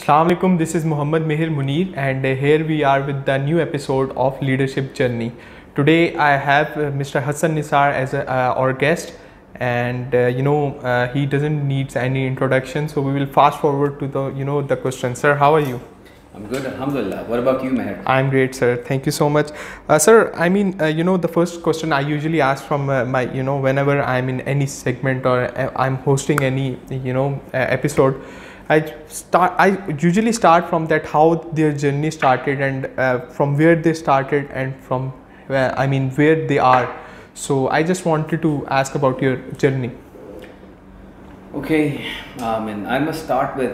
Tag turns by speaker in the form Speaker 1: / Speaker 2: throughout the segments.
Speaker 1: Assalamu alaikum, this is Muhammad Mehir Munir, and here we are with the new episode of Leadership Journey. Today I have Mr. Hassan Nisar as our guest, and he doesn't need any introduction, so we will fast forward to the question. Sir, how are you?
Speaker 2: I'm good, alhamdulillah. What about you, Meher?
Speaker 1: I'm great, sir. Thank you so much. Sir, I mean, the first question I usually ask from whenever I'm in any segment or I'm hosting any, episode, I usually start from that how their journey started and from where they started and from where they are. So I just wanted to ask about your journey.
Speaker 2: Okay, and I must start with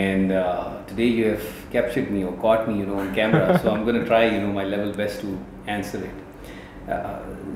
Speaker 2: And today you have captured me or caught me, on camera. So I'm going to try, my level best to answer it.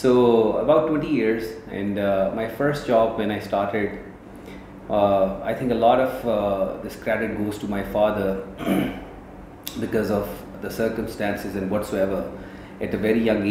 Speaker 2: so about 20 years, and my first job when I started, I think a lot of this credit goes to my father because of the circumstances and whatsoever. At a very young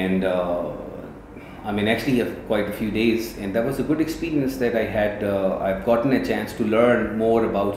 Speaker 2: and I mean actually quite a few days, and that was a good experience that I had. I've gotten a chance to learn more about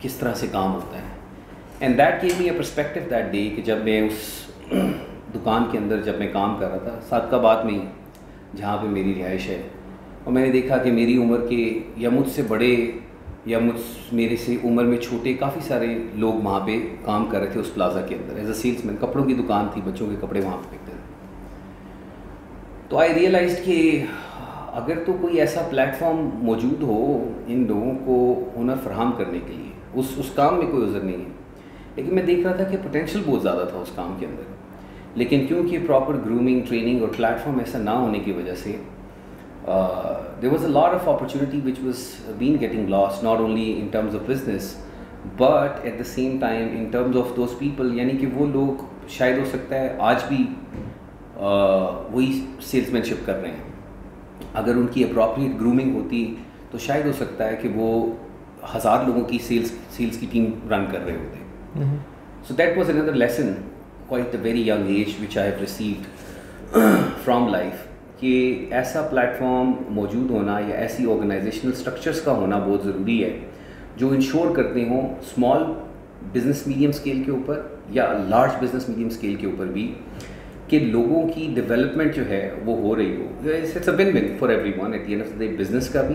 Speaker 2: کس طرح سے کام ہوتا ہے. And that give me a perspective that day کہ جب میں اس دکان کے اندر جب میں کام کر رہا تھا صادقہ آباد میں ہی جہاں پہ میری رہائش ہے, اور میں نے دیکھا کہ میری عمر کے یا مجھ سے بڑے یا میرے سے عمر میں چھوٹے کافی سارے لوگ وہاں پہ کام کر رہے تھے اس پلازا کے اندر ایز اے سیلس مین. کپڑوں کی دکان تھی, بچوں کے کپڑے وہاں پہ بکتے تھے. تو آئی ریئلائزڈ کہ اگر تو کوئی ایسا پلیٹ فارم موجود ہو ان لوگوں کو ہنر فراہم کرنے کے لیے, اس کام میں کوئی عذر نہیں ہے, لیکن میں دیکھ رہا تھا کہ پوٹینشیل بہت زیادہ تھا اس کام کے اندر, لیکن کیونکہ پراپر گرومنگ, ٹریننگ اور پلیٹ فارم ایسا نہ ہونے کی وجہ سے there was a lot of opportunity which was being getting lost, not only in terms of business but at the same time in terms of those people. یعنی کہ وہ لوگ شاید ہو سکتا ہے آج بھی وہی سیلس مین شپ کر رہے ہیں, اگر ان کی اپروپریٹ گرومنگ ہوتی تو شاید ہو سکتا ہے کہ وہ 1000 لوگوں کی سیلس کی ٹیم رن کر رہے ہوتے. So that was another lesson quite a very young age which I have received from life, کہ ایسا پلیٹ فارم موجود ہونا یا ایسی آرگنائزیشنل اسٹرکچرس کا ہونا بہت ضروری ہے جو انشور کرتے ہوں اسمال بزنس میڈیم اسکیل کے اوپر یا لارج بزنس میڈیم اسکیل کے اوپر بھی, کہ لوگوں کی ڈیولپمنٹ جو ہے وہ ہو رہی ہو. It's a win win for every one at the end of the day. Business کا بھی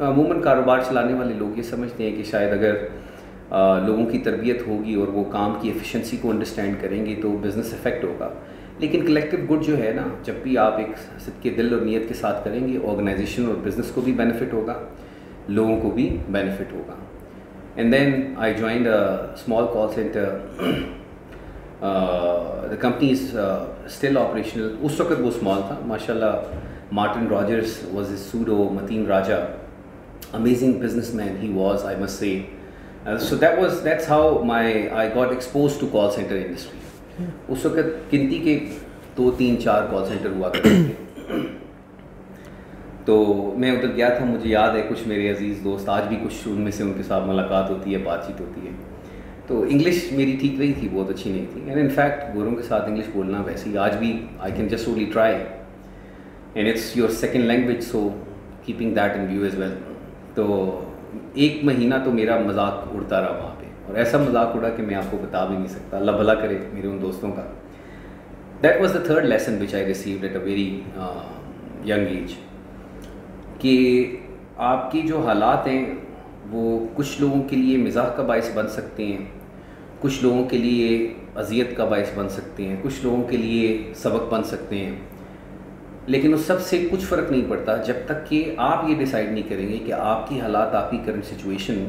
Speaker 2: عموماً کاروبار چلانے والے لوگ یہ سمجھتے ہیں کہ شاید اگر لوگوں کی تربیت ہوگی اور وہ کام کی ایفیشنسی کو انڈرسٹینڈ کریں گے تو بزنس افیکٹ ہوگا, لیکن کلیکٹیو گڈ جو ہے نا, جب بھی آپ ایک صدقے دل اور نیت کے ساتھ کریں گے, آرگنائزیشن اور بزنس کو بھی بینیفٹ ہوگا, لوگوں کو بھی بینیفٹ ہوگا. And then I joined a small call center. The company is still operational. اس وقت وہ اسمال تھا ماشاء اللہ. Martin Rogers was a pseudo. Mateen Raja, amazing businessman he was, I must say. So that's how I got exposed to call center industry. اس وقت گنتی کے 2 3 4 call centre ہوا کرتے تھے. تو میں ادھر گیا تھا. مجھے یاد ہے کچھ میرے عزیز دوست آج بھی کچھ ان میں سے ان کے ساتھ ملاقات ہوتی ہے, بات چیت ہوتی ہے. تو انگلش میری ٹھیک رہی تھی, بہت اچھی نہیں تھی. اینڈ ان فیکٹ گوروں کے ساتھ انگلش بولنا ویسے ہی آج بھی I can just only try, and it's your second language, so keeping that in view as well. تو 1 مہینہ تو میرا مذاق اڑتا رہا وہاں پہ, اور ایسا مذاق اڑا کہ میں آپ کو بتا بھی نہیں سکتا. اللہ بھلا کرے میرے ان دوستوں کا. That was the third lesson which I received at a very young age, کہ آپ کی جو حالات ہیں وہ کچھ لوگوں کے لیے مزاح کا باعث بن سکتے ہیں, کچھ لوگوں کے لیے اذیت کا باعث بن سکتے ہیں, کچھ لوگوں کے لیے سبق بن سکتے ہیں, لیکن اس سب سے کچھ فرق نہیں پڑتا جب تک کہ آپ یہ ڈیسائیڈ نہیں کریں گے کہ آپ کی حالات, آپ کی کرنٹ سچویشن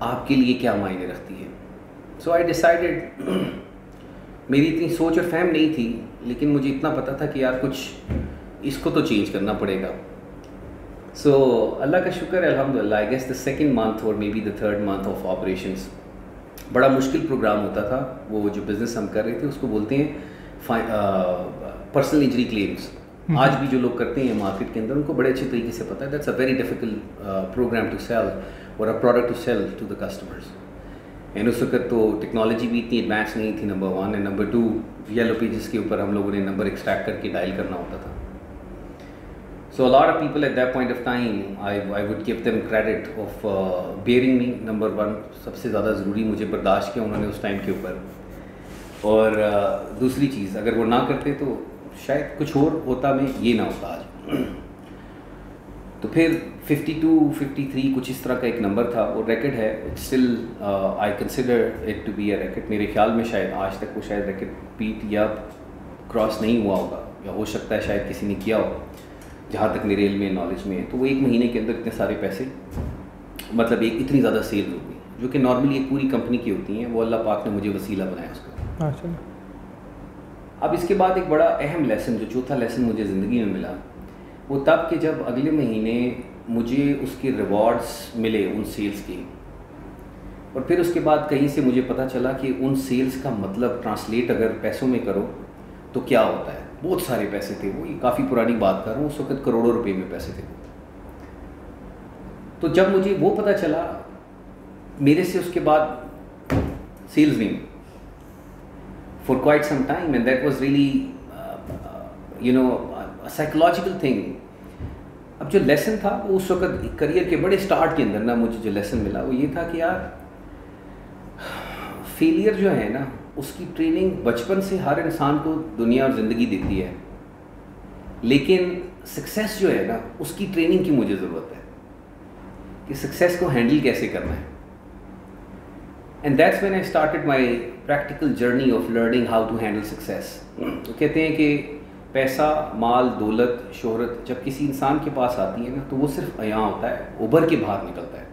Speaker 2: آپ کے لیے کیا معنی رکھتی ہے. سو آئی ڈیسائیڈیڈ, میری اتنی سوچ اور فہم نہیں تھی, لیکن مجھے اتنا پتہ تھا کہ یار کچھ اس کو تو چینج کرنا پڑے گا. سو اللہ کا شکر ہے الحمدللہ. I guess the second month اور maybe the third month of operations. بڑا مشکل پروگرام ہوتا تھا. وہ جو بزنس ہم کر رہے تھے اس کو بولتے ہیں پرسنل انجری کلیمس. آج بھی جو لوگ کرتے ہیں مارکیٹ کے اندر ان کو بڑے اچھے طریقے سے پتہ ہے. That's a very difficult program to sell اور a product to sell to the customers. And اس وقت تو ٹیکنالوجی بھی اتنی ایڈوانس نہیں تھی, number 1. And number 2 yellow pages کے اوپر ہم لوگوں نے نمبر ایکسٹریکٹ کر کے ڈائل کرنا ہوتا تھا. So a lot of people at that point of time, I would give them credit of bearing me. Number 1, سب سے زیادہ ضروری مجھے برداشت کیا انہوں نے اس ٹائم کے اوپر. اور دوسری چیز, اگر وہ نہ کرتے تو شاید کچھ اور ہوتا, میں یہ نہ ہوتا آج. تو پھر 52 53 کچھ اس طرح کا ایک نمبر تھا. وہ ریکٹ ہے, still I consider it to be a racket. میرے خیال میں شاید آج تک وہ شاید ریکٹ بیٹ یا کراس نہیں ہوا ہوگا, یا ہو سکتا ہے شاید کسی نے کیا ہو, جہاں تک میرے علم میں نالج میں ہے. تو وہ 1 مہینے کے اندر اتنے سارے پیسے, مطلب ایک اتنی زیادہ سیل ہو گئی, جو کہ نارملی ایک پوری کمپنی کی ہوتی ہیں. وہ اللہ پاک نے مجھے وسیلہ بنایا اس کو. اب اس کے بعد ایک بڑا اہم لیسن, جو چوتھا لیسن مجھے زندگی میں ملا, وہ تب کہ جب اگلے مہینے مجھے اس کے ریوارڈز ملے ان سیلز کے. اور پھر اس کے بعد کہیں سے مجھے پتہ چلا کہ ان سیلز کا مطلب ٹرانسلیٹ اگر پیسوں میں کرو تو کیا ہوتا ہے. بہت سارے پیسے تھے. وہ یہ کافی پرانی بات کر رہا ہوں, اس وقت کروڑوں روپے میں پیسے تھے. تو جب مجھے وہ پتہ چلا, میرے سے اس کے بعد سیلز نہیں for quite some time, and that was really psychological thing. اب جو لیسن تھا وہ اس وقت کریئر کے بڑے اسٹارٹ کے اندر نا مجھے جو لیسن ملا وہ یہ تھا کہ یار فیلئر جو ہے نا اس کی ٹریننگ بچپن سے ہر انسان کو دنیا اور زندگی دیتی ہے, لیکن سکسیس جو ہے نا اس کی ٹریننگ کی مجھے ضرورت ہے کہ سکسیس کو ہینڈل کیسے کرنا ہے. And that's when I started my practical journey of learning how to handle success. کہتے ہیں کہ پیسہ, مال, دولت, شہرت جب کسی انسان کے پاس آتی ہے نا تو وہ صرف عیاں ہوتا ہے, ابھر کے باہر نکلتا ہے.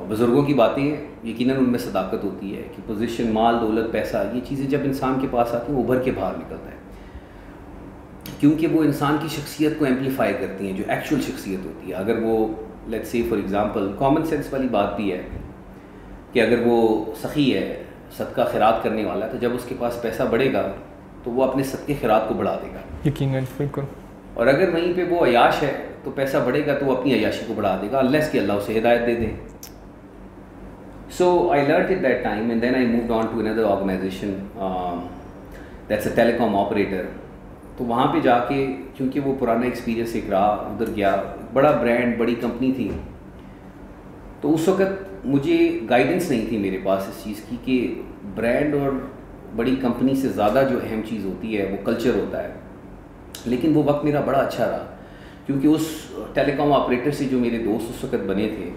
Speaker 2: بزرگوں کی باتیں یقیناً ان میں صداقت ہوتی ہے کہ پوزیشن, مال, دولت, پیسہ, یہ چیزیں جب انسان کے پاس آتی ہیں وہ ابھر کے باہر نکلتا ہے, کیونکہ وہ انسان کی شخصیت کو ایمپلیفائی کرتی ہیں جو ایکچوئل شخصیت ہوتی ہے. اگر وہ let's say for example, common sense والی بات بھی ہے کہ اگر وہ سخی ہے, صدقہ خیرات کرنے والا ہے, تو جب اس کے پاس پیسہ بڑھے گا تو وہ اپنے صدقے خیرات کو بڑھا دے گا.
Speaker 1: یقیناً, بالکل.
Speaker 2: اور اگر وہیں پہ وہ عیاش ہے تو پیسہ بڑھے گا تو وہ اپنی عیاشی کو بڑھا دے گا, unless کہ اللہ اسے ہدایت دے دے. So I learned at that time, and then I moved on to another organization that's a telecom operator. تو وہاں پہ جا کے کیونکہ وہ پرانا ایکسپیرینس ایک رہا, ادھر گیا, بڑا برانڈ, بڑی کمپنی تھی, تو اس وقت مجھے گائیڈنس نہیں تھی میرے پاس اس چیز کی کہ برانڈ اور بڑی کمپنی سے زیادہ جو اہم چیز ہوتی ہے وہ کلچر ہوتا ہے. لیکن وہ وقت میرا بڑا اچھا رہا, کیونکہ اس ٹیلی کام آپریٹر سے جو میرے دوست اس وقت بنے تھے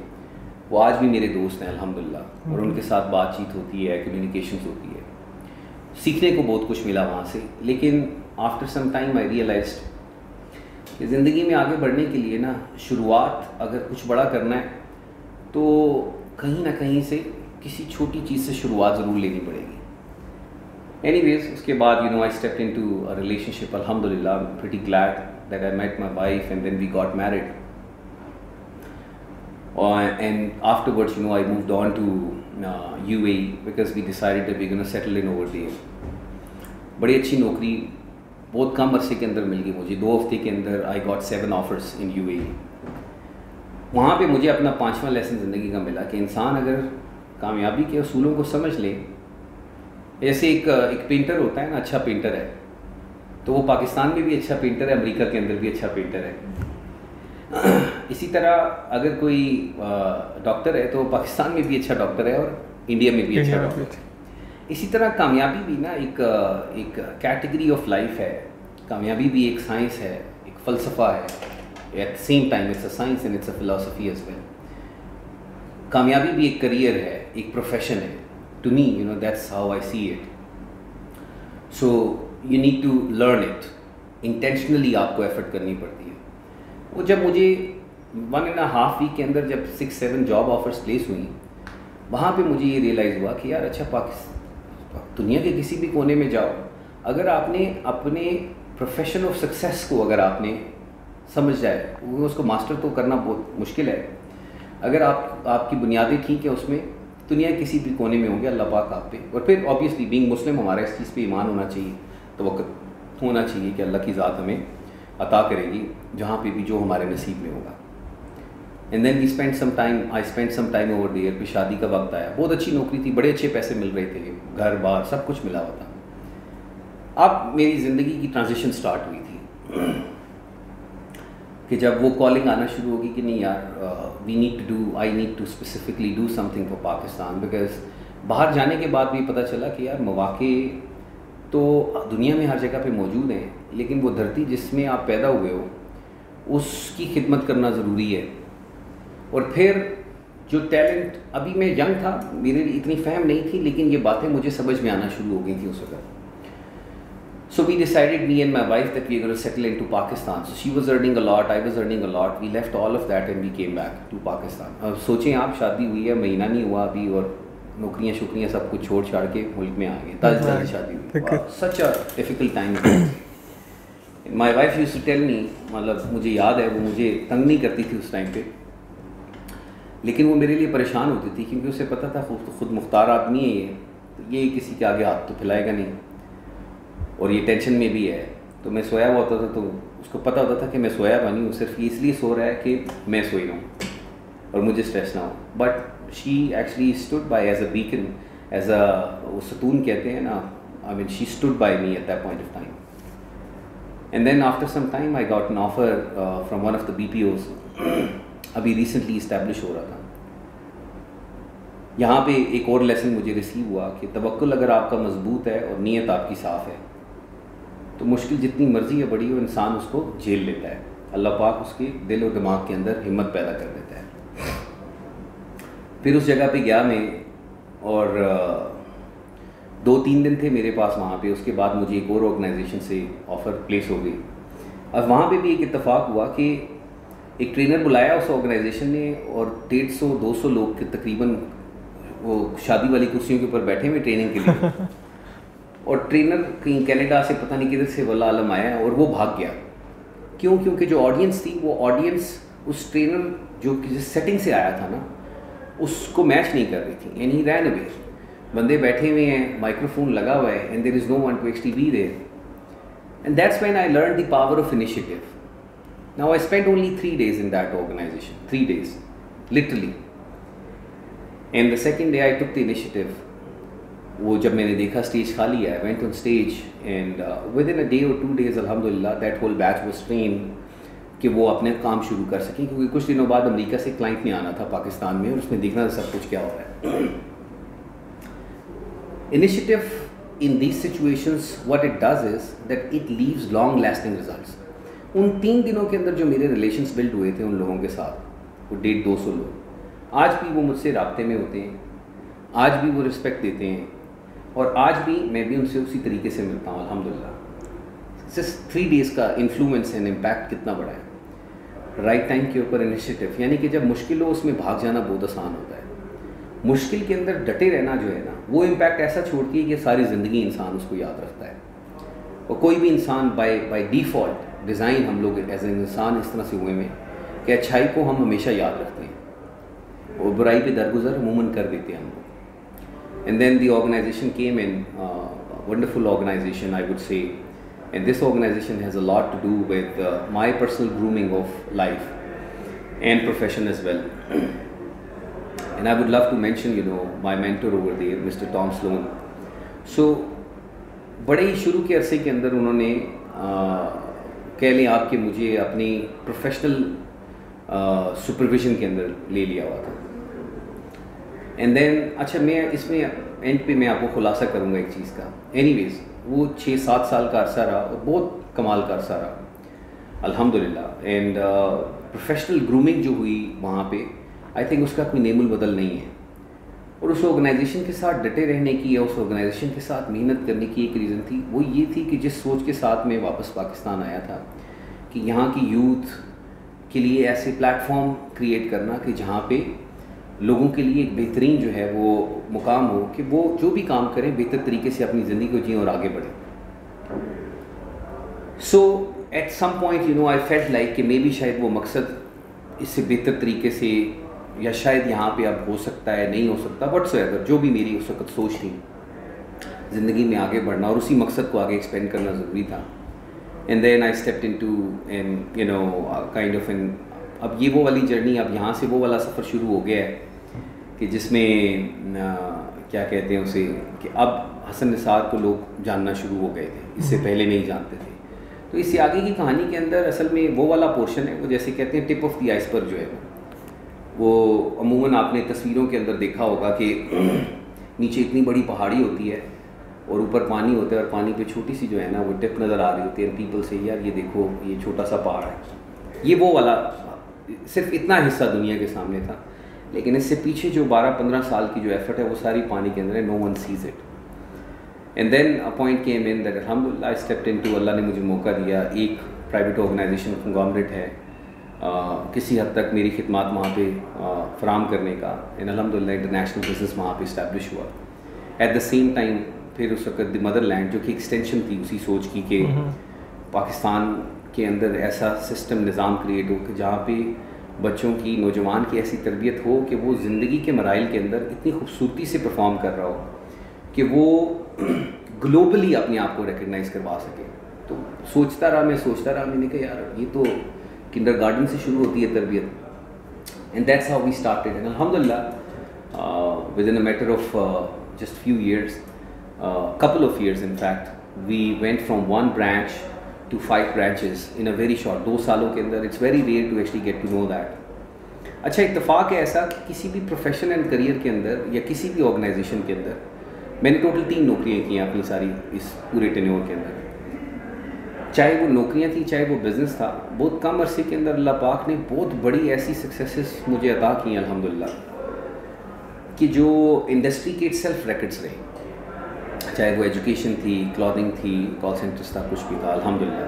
Speaker 2: وہ آج بھی میرے دوست ہیں الحمدللہ, اور ان کے ساتھ بات چیت ہوتی ہے, کمیونیکیشنز ہوتی ہے, سیکھنے کو بہت کچھ ملا وہاں سے. لیکن after some time I realised کہ زندگی میں آگے بڑھنے کے لیے نا شروعات اگر کچھ بڑا کرنا ہے تو کہیں نہ کہیں سے کسی چھوٹی چیز سے شروعات ضرور لینی پڑے گی. اینی ویز اس کے بعد I stepped into a relationship, الحمدللہ. I am pretty glad that I met my wife and then we got married. And afterwards, I moved on to UAE because we decided that we're going to settle in over there. بڑی اچھی نوکری بہت کم عرصے کے اندر مل گئی مجھے, 2 ہفتے کے اندر I got 7 offers in UAE. وہاں پہ مجھے اپنا 5واں لیسن زندگی کا ملا کہ انسان اگر کامیابی کے اصولوں کو سمجھ لے, ایسے ایک پینٹر ہوتا ہے نا, اچھا پینٹر ہے تو وہ پاکستان میں بھی اچھا پینٹر ہے, امریکہ کے اندر بھی اچھا پینٹر ہے. اسی طرح اگر کوئی ڈاکٹر ہے تو پاکستان میں بھی اچھا ڈاکٹر ہے اور انڈیا میں بھی اچھا ڈاکٹر ہے. اسی طرح کامیابی بھی نا ایک کیٹیگری آف لائف ہے. کامیابی بھی ایک سائنس ہے, ایک فلسفہ ہے. At the same time it's a science and it's a philosophy as well. کامیابی بھی ایک کریئر ہے, ایک پروفیشن ہے. To me that's how I see it. So you need to learn it. Intentionally آپ کو ایفرٹ کرنی پڑتی ہے. وہ جب مجھے 1.5 ویک کے اندر جب 6-7 جاب آفرس پلیس ہوئیں, وہاں پہ مجھے یہ ریئلائز ہوا کہ یار اچھا دنیا کے کسی بھی کونے میں جاؤ, اگر آپ نے اپنے پروفیشن آف سکسیس کو اگر آپ نے سمجھ جائے, وہ اس کو ماسٹر تو کرنا بہت مشکل ہے. اگر آپ کی بنیادیں ٹھیک ہیں اس میں, دنیا کے کسی بھی کونے میں ہوں گے اللہ پاک آپ پہ. اور پھر آبویسلی بینگ مسلم ہمارا اس چیز پہ ایمان ہونا چاہیے, توقع ہونا چاہیے کہ اللہ کی ذات ہمیں عطا کرے گی جہاں پہ بھی جو ہمارے نصیب میں ہوگا. And then I spend some time over there. پھر شادی کا وقت آیا, بہت اچھی نوکری تھی, بڑے اچھے پیسے مل رہے تھے, گھر بار سب کچھ ملا ہوا تھا. اب میری زندگی کی ٹرانزیشن سٹارٹ ہوئی تھی کہ جب وہ کالنگ آنا شروع ہوگی کہ نہیں یار I need to specifically do something for Pakistan. Because باہر جانے کے بعد بھی پتہ چلا کہ یار مواقع تو دنیا میں ہر جگہ پہ موجود ہیں, لیکن وہ دھرتی جس میں آپ پیدا ہوئے ہو اس کی خدمت کرنا ضروری ہے. اور پھر جو ٹیلنٹ, ابھی میں ینگ تھا, میرے لیے اتنی فہم نہیں تھی, لیکن یہ باتیں مجھے سمجھ میں آنا شروع ہو گئی تھیں اس وقت. So we decided me and my wife that we are going to settle in to Pakistan. So she was earning a lot, I was earning a lot. We left all of that and we came back to Pakistan. اب سوچیں آپ, شادی ہوئی ہے, مہینہ نہیں ہوا ابھی, اور نوکریاں شکریاں سب کچھ چھوڑ چھاڑ کے ملک میں آ گئے. تازی شادی ہوئی. Such a difficult time. My wife used to tell me, مطلب مجھے یاد ہے وہ مجھے تنگ نہیں کرتی تھی اس ٹائم پہ, لیکن وہ میرے لیے پریشان ہوتی تھی کیونکہ اسے پتہ تھا خود مختار آدمی ہے یہ کسی کے آگے ہاتھ تو پھیلائے گا نہیں, اور یہ ٹینشن میں بھی ہے. تو میں سویا ہوا ہوتا تھا تو اس کو پتہ ہوتا تھا کہ میں سویا ہوا نہیں ہوں, صرف اس لیے سو رہا ہے کہ میں سوئی رہا ہوں اور مجھے اسٹریس نہ ہو. But she actually stood by as a beacon, as a وہ ستون کہتے ہیں نا, I mean she stood by me at that point of time. And then after some time I got an offer from one of the BPOs, ابھی recently establish ہو رہا تھا. یہاں پہ ایک اور لیسن مجھے ریسیو ہوا کہ توکل اگر آپ کا مضبوط ہے اور نیت آپ کی صاف ہے تو مشکل جتنی مرضی ہے بڑی ہو انسان اس کو جھیل لیتا ہے. اللہ پاک اس کے دل اور دماغ کے اندر ہمت پیدا کر دیتا ہے. پھر اس جگہ پہ گیا میں اور 2-3 دن تھے میرے پاس وہاں پہ. اس کے بعد مجھے ایک اور آرگنائزیشن سے آفر پلیس ہو گئی. اب وہاں پہ بھی ایک اتفاق ہوا کہ ایک ٹرینر بلایا اس آرگنائزیشن نے اور 150-200 لوگ کے تقریباً وہ شادی والی کرسیوں کے اوپر بیٹھے ہوئے ٹریننگ کے لیے. اور ٹرینر کہیں کینیڈا سے پتہ نہیں کدھر سے واللہ عالم آیا اور وہ بھاگ گیا. کیوں؟ کیونکہ جو آڈینس تھی وہ آڈینس اس ٹرینر جو جس سیٹنگ سے آیا تھا نا اس کو میچ نہیں کر رہی تھی. And he ran away. بندے بیٹھے ہوئے ہیں, مائکرو فون لگا ہوا ہے, and there is no one to actually be there. And that's when I learn the power of initiative. Now I spend only 3 days in that organization. 3 days literally. And the second day I took the initiative. وہ جب میں نے دیکھا stage خالی ہے, I went on stage and within a day or 2 days alhamdulillah that whole batch was trained کہ وہ اپنے کام شروع کر سکیں, کیونکہ کچھ دنوں بعد امریکہ سے کلائنٹ میں آنا تھا پاکستان میں اور اس میں دیکھنا تھا سب کچھ کیا ہو رہا ہے. Initiative in these situations what it does is that it leaves long lasting results. ان 3 دنوں کے اندر جو میرے ریلیشنس بلڈ ہوئے تھے ان لوگوں کے ساتھ, وہ 150-200 لوگ, آج بھی وہ مجھ سے رابطے میں ہوتے ہیں, آج بھی وہ رسپیکٹ دیتے ہیں, اور آج بھی میں بھی ان سے اسی طریقے سے ملتا ہوں الحمدللہ. صرف 3 days کا انفلوئنس اینڈ امپیکٹ کتنا بڑا ہے. رائٹ ٹائم کے اوپر انیشیٹو, یعنی کہ جب مشکل ہو اس میں بھاگ جانا بہت آسان ہوتا ہے. مشکل کے اندر ڈٹے رہنا جو ہے نا وہ امپیکٹ ایسا چھوڑتی ہے کہ ساری زندگی انسان اس کو یاد رکھتا ہے. اور کوئی بھی انسان بائی ڈیفالٹ ڈیزائن ہم لوگ ایز این انسان اس طرح سے ہوئے میں کہ اچھائی کو ہم ہمیشہ یاد رکھتے ہیں اور برائی پہ درگزر عموماً کر دیتے ہیں ہم لوگ. And then the organisation came in, wonderful organisation I would say, and this organisation has a lot to do with my personal grooming of life and profession as well. And I would love to mention, my mentor over there, Mr. Tom Sloan. So, بڑے ہی شروع کے عرصے کے اندر انہوں نے کہہ لیں آپ کہ مجھے اپنی پروفیشنل سپرویژن کے اندر لے لیا ہوا تھا. اینڈ دین اچھا میں اس میں اینڈ پہ میں آپ کو خلاصہ کروں گا ایک چیز کا. اینی ویز وہ 6-7 سال کا عرصہ رہا اور بہت کمال کا عرصہ رہا الحمدللہ. اینڈ پروفیشنل گرومنگ جو ہوئی وہاں پہ آئی تھنک اس کا کوئی نیم البدل نہیں ہے. اور اس آرگنائزیشن کے ساتھ ڈٹے رہنے کی یا اس آرگنائزیشن کے ساتھ محنت کرنے کی ایک ریزن تھی, وہ یہ تھی کہ جس سوچ کے ساتھ میں واپس پاکستان آیا تھا کہ یہاں کی یوتھ کے لیے ایسے پلیٹ فارم کریٹ کرنا کہ جہاں پہ لوگوں کے لیے ایک بہترین جو ہے وہ مقام ہو کہ وہ جو بھی کام کریں بہتر طریقے سے اپنی زندگی کو جئیں اور آگے بڑھیں. So at some point I felt like کہ مے بی شاید وہ مقصد اس سے بہتر طریقے سے یا شاید یہاں پہ اب ہو سکتا ہے, نہیں ہو سکتا, بٹ سو ایور جو بھی میری اس وقت سوچ تھی زندگی میں آگے بڑھنا اور اسی مقصد کو آگے ایکسپینڈ کرنا ضروری تھا. And then I stepped into kind of an, اب یہ وہ والی جرنی, اب یہاں سے وہ والا سفر شروع ہو گیا ہے کہ جس میں کیا کہتے ہیں اسے کہ اب حسن نثار کو لوگ جاننا شروع ہو گئے تھے, اس سے پہلے نہیں جانتے تھے. تو اس سے آگے کی کہانی کے اندر اصل میں وہ والا پورشن ہے, وہ جیسے کہتے ہیں ٹپ آف دی آئس پر جو ہے وہ عموماً آپ نے تصویروں کے اندر دیکھا ہوگا کہ نیچے اتنی بڑی پہاڑی ہوتی ہے اور اوپر پانی ہوتا ہے اور پانی پہ چھوٹی سی جو ہے نا وہ ٹپ نظر آ رہی ہوتی ہے, پیپل سے یار یہ دیکھو یہ چھوٹا سا پہاڑ ہے. یہ وہ والا صرف اتنا حصہ دنیا کے سامنے تھا, لیکن اس سے پیچھے جو 12-15 سال کی جو ایفرٹ ہے وہ ساری پانی کے اندر ہے, no one sees it. And then a point came in that الحمدللہ آئی اسٹیپڈ انٹو, اللہ نے مجھے موقع دیا, ایک پرائیویٹ آرگنائزیشن کنگلومریٹ ہے, کسی حد تک میری خدمات وہاں پہ فراہم کرنے کا, اینڈ الحمدللہ انٹرنیشنل بزنس وہاں پہ اسٹیبلش ہوا. ایٹ دا سیم ٹائم پھر اس وقت دی مدر لینڈ جو کہ ایکسٹینشن تھی اسی سوچ کی کہ پاکستان کے اندر ایسا سسٹم نظام کریٹ ہو کہ جہاں پہ بچوں کی, نوجوان کی ایسی تربیت ہو کہ وہ زندگی کے مراحل کے اندر اتنی خوبصورتی سے پرفارم کر رہا ہو کہ وہ گلوبلی اپنے آپ کو ریکگنائز کروا سکے. تو سوچتا رہا میں نے کہا یار یہ تو کنڈر گارڈن سے شروع ہوتی ہے تربیت. And that's how we started. And الحمدللہ with in a matter of just few years, couple of years in fact, we went from 1 branch to 5 branches in a very short 2 سالوں کے اندر. It's very rare to actually get to know that. اچھا اتفاق ہے ایسا کہ کسی بھی profession and career کے اندر یا کسی بھی آرگنائزیشن کے اندر میں نے ٹوٹل 3 نوکریاں کی ہیں اپنی ساری اس پورے ٹینیور کے اندر. چاہے وہ نوکریاں تھیں چاہے وہ بزنس تھا, بہت کم عرصے کے اندر اللہ پاک نے بہت بڑی ایسی سکسیسز مجھے عطا کی ہیں الحمدللہ, کہ جو انڈسٹری کے سیلف ریکڈس رہے, چاہے وہ ایجوکیشن تھی, کلاتھنگ تھی, کال سینٹرس تھا, کچھ بھی تھا الحمدللہ.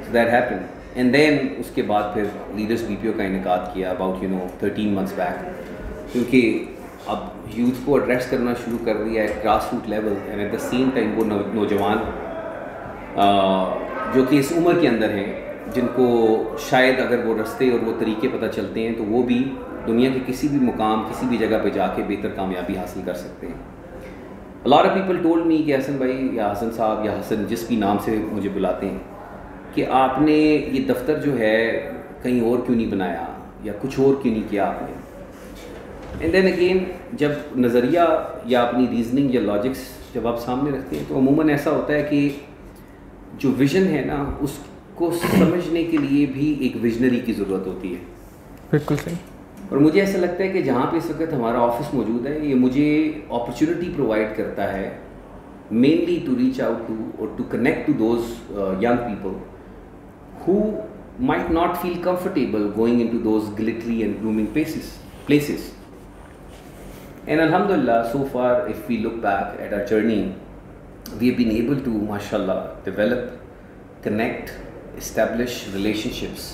Speaker 2: So that happen and then اس کے بعد پھر لیڈرس بی پی او کا انعقاد کیا اباؤٹ 13 months بیک, کیونکہ اب یوتھ کو ایڈریس کرنا شروع کر دیا ہے grass root level, and at the same time وہ نوجوان جو کہ اس عمر کے اندر ہیں, جن کو شاید اگر وہ رستے اور وہ طریقے پتہ چلتے ہیں تو وہ بھی دنیا کے کسی بھی مقام کسی بھی جگہ پہ جا کے بہتر کامیابی حاصل کر سکتے ہیں. A lot of people told me کہ حسن بھائی یا حسن صاحب یا حسن جس بھی نام سے مجھے بلاتے ہیں کہ آپ نے یہ دفتر جو ہے کہیں اور کیوں نہیں بنایا یا کچھ اور کیوں نہیں کیا آپ نے. اینڈ دین اگین جب نظریہ یا اپنی ریزننگ یا لاجکس جب آپ سامنے رکھتے ہیں تو عموماً ایسا ہوتا ہے کہ جو ویژن ہے نا اس کو سمجھنے کے لیے بھی ایک ویژنری کی ضرورت ہوتی ہے.
Speaker 1: بالکل صحیح.
Speaker 2: اور مجھے ایسا لگتا ہے کہ جہاں پہ اس وقت ہمارا آفس موجود ہے یہ مجھے اپرچونیٹی پرووائڈ کرتا ہے mainly to reach out to اور to connect to those young people who might not feel comfortable going into those glittery and blooming places. And alhamdulillah, so far if we look back at our journey, we have been able to, mashallah, develop, connect, establish relationships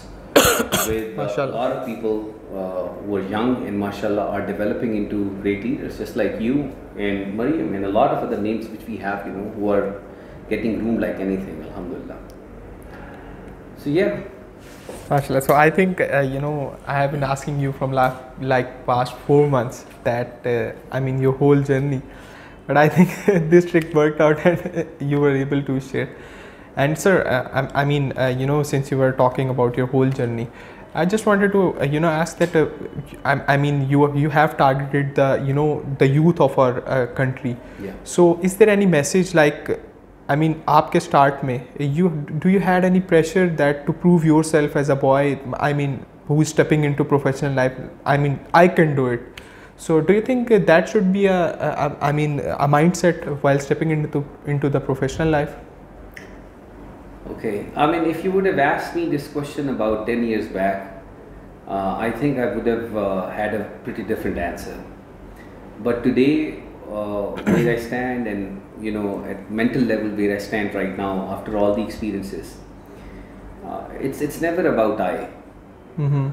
Speaker 2: with a lot of people who are young and mashallah are developing into great leaders, just like you and Mariam and a lot of other names which we have, who are getting groomed like anything, alhamdulillah. So yeah,
Speaker 1: MashaAllah. So I think I have been asking you from past 4 months that your whole journey, but I think this trick worked out and you were able to share. And sir, since you were talking about your whole journey, I just wanted to ask that you have targeted the youth of our country.
Speaker 2: Yeah.
Speaker 1: So is there any message آپ کے start میں do you had any pressure that to prove yourself as a boy, who is stepping into professional life, I can do it. So do you think that should be a mindset while stepping into the professional life?
Speaker 2: Okay, if you would have asked me this question about 10 years back, I think I would have had a pretty different answer. But today, where I stand and at mental level where I stand right now after all the experiences, it's never about I. Mm-hmm.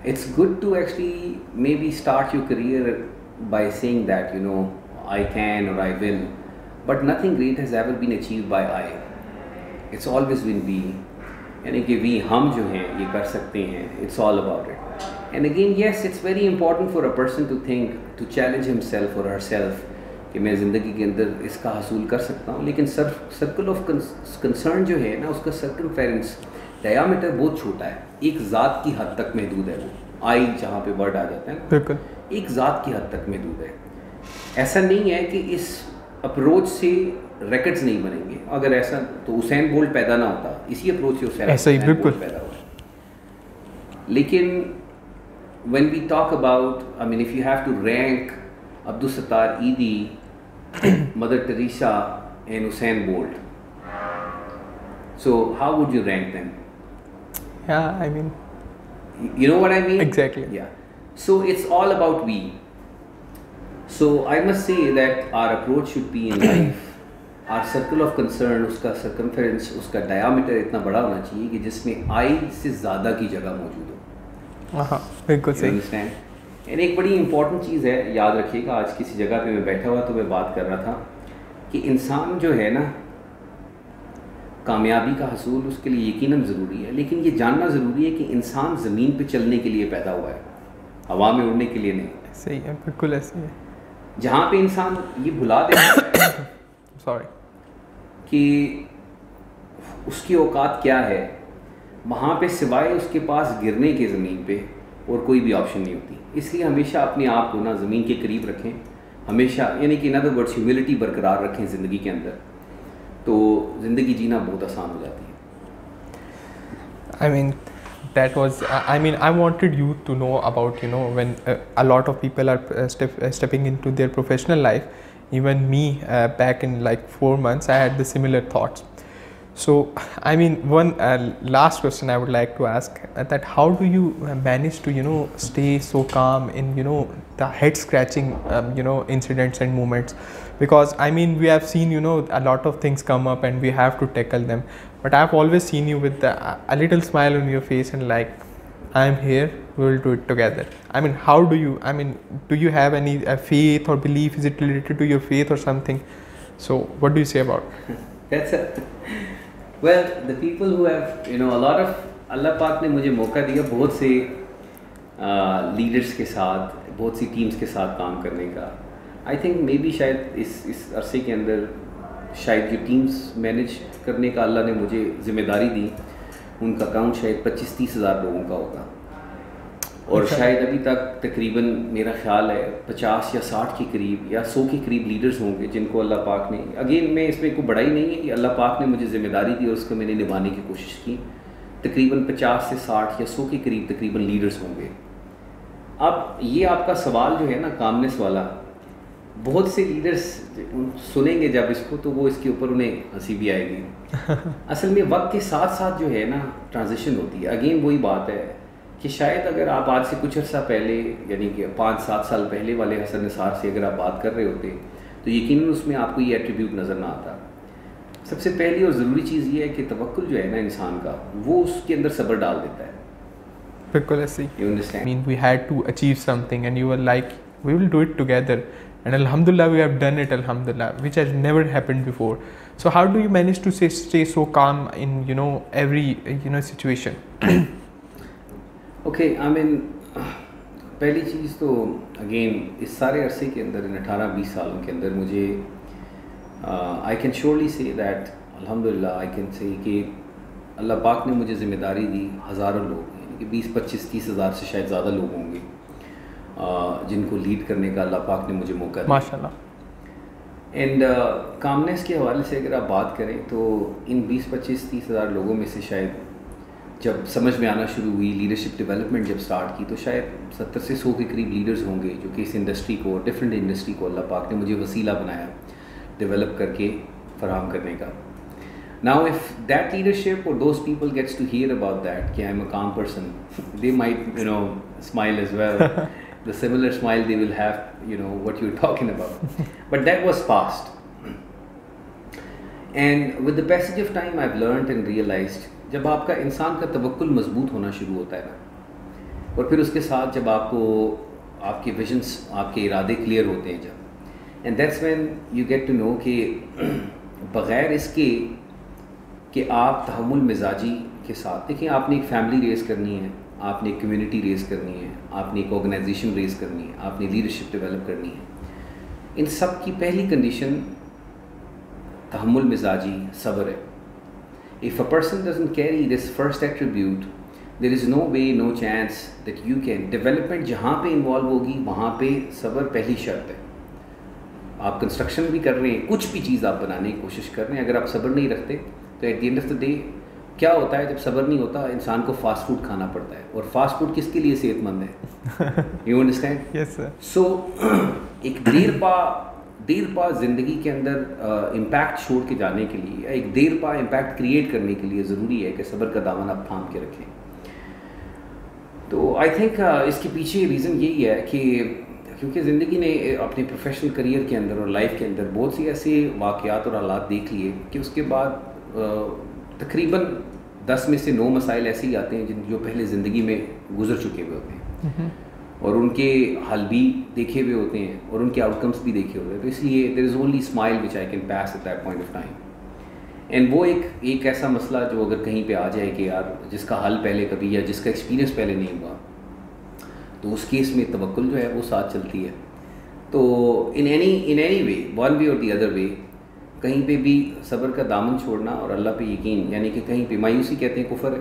Speaker 2: It's good to actually maybe start your career by saying that I can or I will, but nothing great has ever been achieved by I. It's always been we, یعنی کہ we ہم جو ہیں یہ کر سکتے ہیں. It's all about it. And again, yes, it's very important for a person to think, to challenge himself or herself کہ میں زندگی کے اندر اس کا حصول کر سکتا ہوں, لیکن سرکل آف کنسرن جو ہے نا اس کا سرکمفیرنس ڈیامیٹر بہت چھوٹا ہے, ایک ذات کی حد تک محدود ہے. وہ آئی جہاں پہ ورڈ آ جاتا ہے نا, بالکل ایک ذات کی حد تک محدود ہے. ایسا نہیں ہے کہ اس اپروچ سے ریکٹس نہیں بنیں گے. اگر ایسا تو حسین بولٹ پیدا نہ ہوتا, اسی اپروچ سے حسین بولٹ پیدا ہوا. لیکن when we talk about, if you have to rank Abdul Sattar Eidi, Mother Teresa and Usain Bolt, so how would you rank them?
Speaker 1: Yeah,
Speaker 2: you know what I mean?
Speaker 1: Exactly.
Speaker 2: Yeah. So it's all about we. So I must say that our approach should be in life, our circle of concern, uska circumference, uska diameter اتنا بڑا ہونا چاہیے کہ جس میں I سے زیادہ کی جگہ موجود ہو.
Speaker 1: بالکل صحیح.
Speaker 2: اینڈ ایک بڑی امپورٹنٹ چیز ہے, یاد رکھیے گا, آج کسی جگہ پہ میں بیٹھا ہوا تو میں بات کر رہا تھا کہ انسان جو ہے نا کامیابی کا حصول اس کے لیے یقیناً ضروری ہے, لیکن یہ جاننا ضروری ہے کہ انسان زمین پہ چلنے کے لیے پیدا ہوا ہے, ہوا میں اڑنے کے لیے نہیں.
Speaker 1: صحیح ہے, بالکل ایسے ہے.
Speaker 2: جہاں پہ انسان یہ بھلا دیتا ہے
Speaker 1: سوری
Speaker 2: کہ اس کی اوقات کیا ہے, وہاں پہ سوائے اس کے پاس گرنے کے زمین پہ اور کوئی بھی آپشن نہیں ہوتی. اس لیے ہمیشہ اپنے آپ کو نا زمین کے قریب رکھیں, ہمیشہ, یعنی کہ ان ادر ورڈس ہیوملٹی برقرار رکھیں زندگی کے اندر, تو زندگی جینا بہت آسان ہو جاتی ہے.
Speaker 1: that was I mean, I wanted you to know about, you know, when a lot of people are stepping into their professional life. Even me, back in like 4 months, I had the similar thoughts. So I mean, one last question I would like to ask, that how do you manage to, you know, stay so calm in, you know, the head scratching you know, incidents and moments? Because I mean, we have seen, you know, a lot of things come up and we have to tackle them, but I've always seen you with a little smile on your face and like, I'm here, we will do it together. I mean, how do you, I mean, do you have any faith or belief? Is it related to your faith or something? So what do you say about
Speaker 2: That's it. Well, the people who have, you know, a lot of, اللہ پاک نے مجھے موقع دیا بہت سے leaders کے ساتھ, بہت سی ٹیمز کے ساتھ کام کرنے کا. آئی تھنک مے بی شاید اس عرصے کے اندر شاید جو ٹیمز مینیج کرنے کا اللہ نے مجھے ذمہ داری دی, ان کا اکاؤنٹ شاید 25-30 ہزار لوگوں کا ہوگا, اور شاید ابھی تک تقریباً میرا خیال ہے 50 یا 60 کے قریب یا 100 کے قریب لیڈرز ہوں گے جن کو اللہ پاک نے, اگین میں اس میں کوئی بڑائی نہیں ہے کہ اللہ پاک نے مجھے ذمہ داری دی اور اس کو میں نے نبھانے کی کوشش کی. تقریباً 50 سے 60 یا 100 کے قریب تقریباً لیڈرز ہوں گے. اب یہ آپ کا سوال جو ہے نا کامنس والا, بہت سے لیڈرز سنیں گے جب اس کو تو وہ اس کے اوپر انہیں ہنسی بھی آئے گی. اصل میں وقت کے ساتھ ساتھ جو ہے نا ٹرانزیشن ہوتی ہے. اگین وہی بات ہے کہ شاید اگر آپ آج سے کچھ عرصہ پہلے, یعنی کہ 5-7 سال پہلے والے حسن نثار سے اگر آپ بات کر رہے ہوتے تو یقیناً اس میں آپ کو یہ ایٹریبیوٹ نظر نہ آتا. سب سے پہلی اور ضروری چیز یہ ہے کہ توکل جو ہے نا انسان کا, وہ اس کے اندر صبر ڈال دیتا ہے.
Speaker 1: بالکل ایسے
Speaker 2: You understand?
Speaker 1: I mean, we had to achieve something and you were like, we will do it together, and alhamdulillah we have done it, alhamdulillah, which has never happened before. So how do you manage to stay so calm in, you know, every, you know, situation?
Speaker 2: Okay, I mean پہلی چیز تو again اس سارے عرصے کے اندر, ان 18-20 سالوں کے اندر مجھے I can surely سے دیٹ الحمدللہ آئی کین سے کہ اللہ پاک نے مجھے ذمہ داری دی. ہزاروں لوگ, یعنی کہ 20-25-30 ہزار سے شاید زیادہ لوگ ہوں گے جن کو لیڈ کرنے کا اللہ پاک نے مجھے موقع دیا
Speaker 1: ماشاء اللہ.
Speaker 2: اینڈ کامنس کے حوالے سے اگر آپ بات کریں تو ان 20-25-30 ہزار لوگوں میں سے شاید جب سمجھ میں آنا شروع ہوئی, لیڈرشپ ڈیولپمنٹ جب سٹارٹ کی, تو شاید 70 سے 100 کے قریب لیڈرز ہوں گے جو کہ اس انڈسٹری کو, ڈفرینٹ انڈسٹری کو اللہ پاک نے مجھے وسیلہ بنایا ڈیولپ کر کے فراہم کرنے کا. Now if that leadership or those people gets to hear about that, کہ I'm a calm person, they might, you know, smile as well. The similar smile they will have, you know, what you're talking about. But that was past. And with the passage of time I've learned and realized, جب آپ کا انسان کا توکل مضبوط ہونا شروع ہوتا ہے نا, اور پھر اس کے ساتھ جب آپ کو آپ کے ویژنس, آپ کے ارادے کلیئر ہوتے ہیں جب, and that's when you get to know کہ بغیر اس کے کہ آپ تحمل مزاجی کے ساتھ, دیکھیں آپ نے ایک فیملی ریز کرنی ہے, آپ نے ایک کمیونٹی ریز کرنی ہے, آپ نے ایک آرگنائزیشن ریز کرنی ہے, آپ نے لیڈرشپ ڈیولپ کرنی ہے, ان سب کی پہلی کنڈیشن تحمل مزاجی, صبر ہے. If a person doesn't carry this first attribute, there is no way, no chance that you can. Development جہاں پہ انوالو ہوگی وہاں پہ صبر پہلی شرط ہے. آپ کنسٹرکشن بھی کر رہے ہیں, کچھ بھی چیز آپ بنانے کی کوشش کر رہے ہیں, اگر آپ صبر نہیں رکھتے تو at the end of the day کیا ہوتا ہے, جب صبر نہیں ہوتا انسان کو فاسٹ فوڈ کھانا پڑتا ہے, اور فاسٹ فوڈ کس کے لیے صحت مند ہے؟ You understand?
Speaker 1: یس سر.
Speaker 2: سو ایک دیر پا زندگی کے اندر امپیکٹ چھوڑ کے جانے کے لیے, ایک دیر پا امپیکٹ کریٹ کرنے کے لیے ضروری ہے کہ صبر کا دامن آپ تھام کے رکھیں. تو آئی تھنک اس کے پیچھے ریزن یہی ہے کہ کیونکہ زندگی نے اپنے پروفیشنل کریئر کے اندر اور لائف کے اندر بہت سی ایسے واقعات اور حالات دیکھ لیے کہ اس کے بعد تقریباً 10 میں سے 9 مسائل ایسے ہی آتے ہیں جو پہلے زندگی میں گزر چکے ہوئے ہوتے ہیں, اور ان کے حل بھی دیکھے ہوئے ہوتے ہیں اور ان کے آؤٹ کمس بھی دیکھے ہوئے ہیں. تو اس لیے there is only smile which I can pass at that point of time. And وہ ایک ایسا مسئلہ جو اگر کہیں پہ آ جائے کہ یار جس کا حل پہلے کبھی یا جس کا ایکسپیرینس پہلے نہیں ہوا, تو اس کیس میں توکل جو ہے وہ ساتھ چلتی ہے. تو in any way, one way اور دی ادر وے, کہیں پہ بھی صبر کا دامن چھوڑنا اور اللہ پہ یقین, یعنی کہ کہیں پہ مایوسی کہتے ہیں کفر ہے,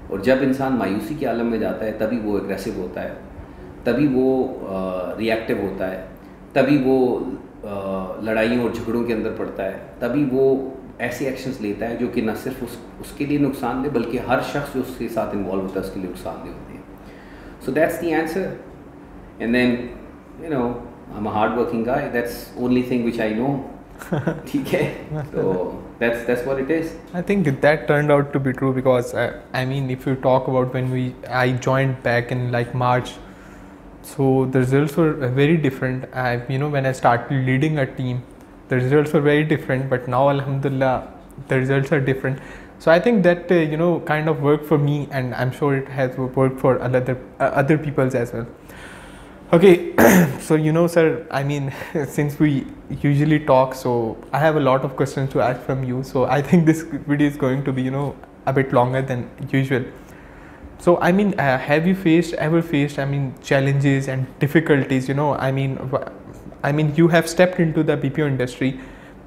Speaker 2: اور جب انسان مایوسی کے عالم میں جاتا ہے تبھی وہ اگریسو ہوتا ہے, تبھی وہ ریئیکٹیو ہوتا ہے, تبھی وہ لڑائیوں اور جھگڑوں کے اندر پڑتا ہے, تبھی وہ ایسے ایکشنز لیتا ہے جو کہ نہ صرف اس کے لیے نقصان دہ بلکہ ہر شخص جو اس کے ساتھ انوالو ہوتا ہے اس کے لیے نقصان دہ ہوتے ہیں. So that's the answer. And then I'm a hard working guy. That's only thing which I know. Okay. So that's what it is.
Speaker 1: I think that turned out to be true because I mean, if you talk about when I joined back in like March, so the results were very different. When I started leading a team, the results were very different. But now, alhamdulillah, the results are different. So I think that kind of worked for me, and I'm sure it has worked for other people as well. Okay, so sir, I mean, since we usually talk, so I have a lot of questions to ask from you. So I think this video is going to be a bit longer than usual. So I mean, have you ever faced challenges and difficulties? I mean you have stepped into the BPO industry,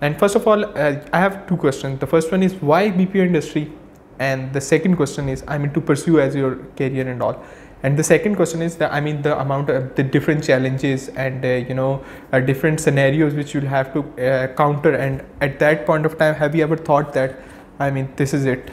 Speaker 1: and first of all, I have two questions. The first one is why BPO industry, and the second question is to pursue as your career and all. And the second question is the amount of the different challenges and different scenarios which you'll have to counter. And at that point of time, have you ever thought that this is it?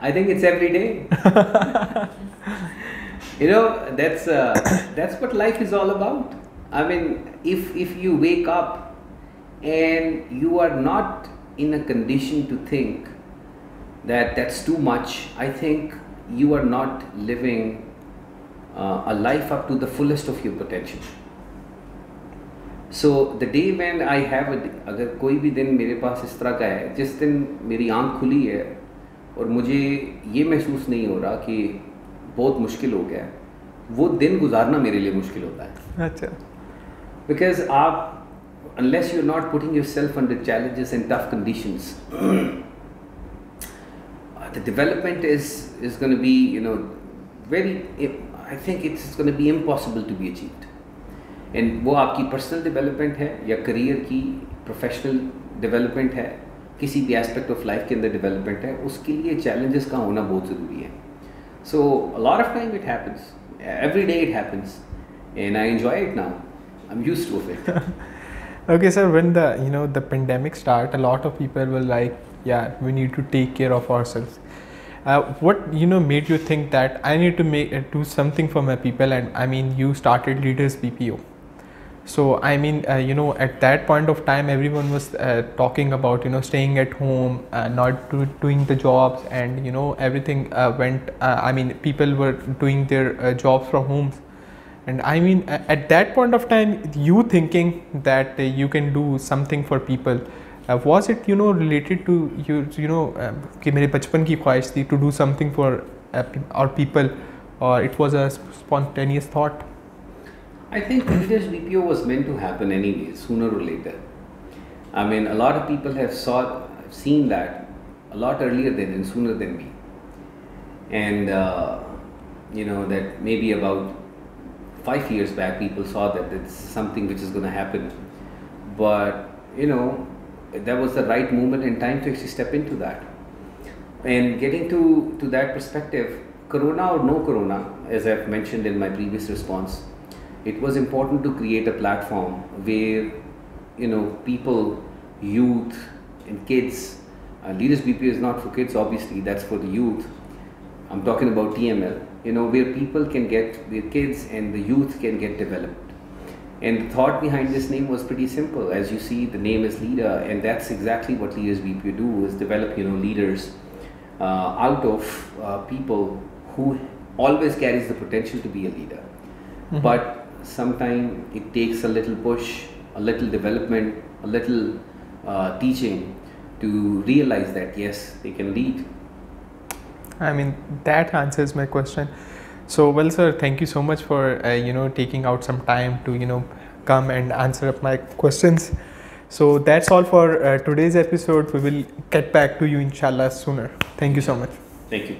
Speaker 2: I think it's every day. That's what life is all about. I mean, if you wake up and you are not in a condition to think that's too much, I think you are not living a life up to the fullest of your potential. So the day when I have اگر کوئی بھی دن میرے پاس اس طرح کا ہے جس دن میری آنکھ کھلی ہے اور مجھے یہ محسوس نہیں ہو رہا کہ بہت مشکل ہو گیا ہے, وہ دن گزارنا میرے لیے مشکل ہوتا ہے.
Speaker 1: اچھا.
Speaker 2: Because unless you're not putting yourself under challenges and tough conditions, the development is going to be I think it's going to be impossible to be achieved. And وہ آپ کی پرسنل ڈیولپمنٹ ہے یا کریئر کی professional development ہے, کسی بھی aspect of life کے اندر ڈیولپمنٹ ہے, اس کے لیے چیلنجز کا ہونا بہت ضروری ہے. سو a lot of time it happens, every day it happens, and I enjoy it now. I'm used to it.
Speaker 1: Okay, sir, when the pandemic started, a lot of people were like, yeah, we need to take care of ourselves. What made you think that I need to do something for my people? And you started Leaders BPO. So at that point of time, everyone was talking about staying at home, not doing the jobs, and everything went. People were doing their jobs from homes. And at that point of time, you thinking that you can do something for people, was it related to you کہ میرے بچپن کی خواہش تھی to do something for our people, or it was a spontaneous thought?
Speaker 2: I think Leaders BPO was meant to happen anyway, sooner or later. I mean, a lot of people have seen that a lot earlier and sooner than me. And that maybe about 5 years back, people saw that it's something which is going to happen. But that was the right moment and time to actually step into that. And getting to that perspective, Corona or no Corona, as I've mentioned in my previous response, it was important to create a platform where people, youth and kids, Leaders BPO is not for kids, obviously, that's for the youth. I'm talking about TML, where people can get, their kids and the youth can get developed. And the thought behind this name was pretty simple. As you see, the name is Leader, and that's exactly what Leaders BPO do, is develop leaders out of people who always carries the potential to be a leader. Mm-hmm. But sometimes it takes a little push, a little development, a little teaching to realize that yes, they can lead.
Speaker 1: That answers my question. So, well, sir, thank you so much for taking out some time to come and answer up my questions. So that's all for today's episode. We will get back to you inshallah sooner. Thank you so much.
Speaker 2: Thank you.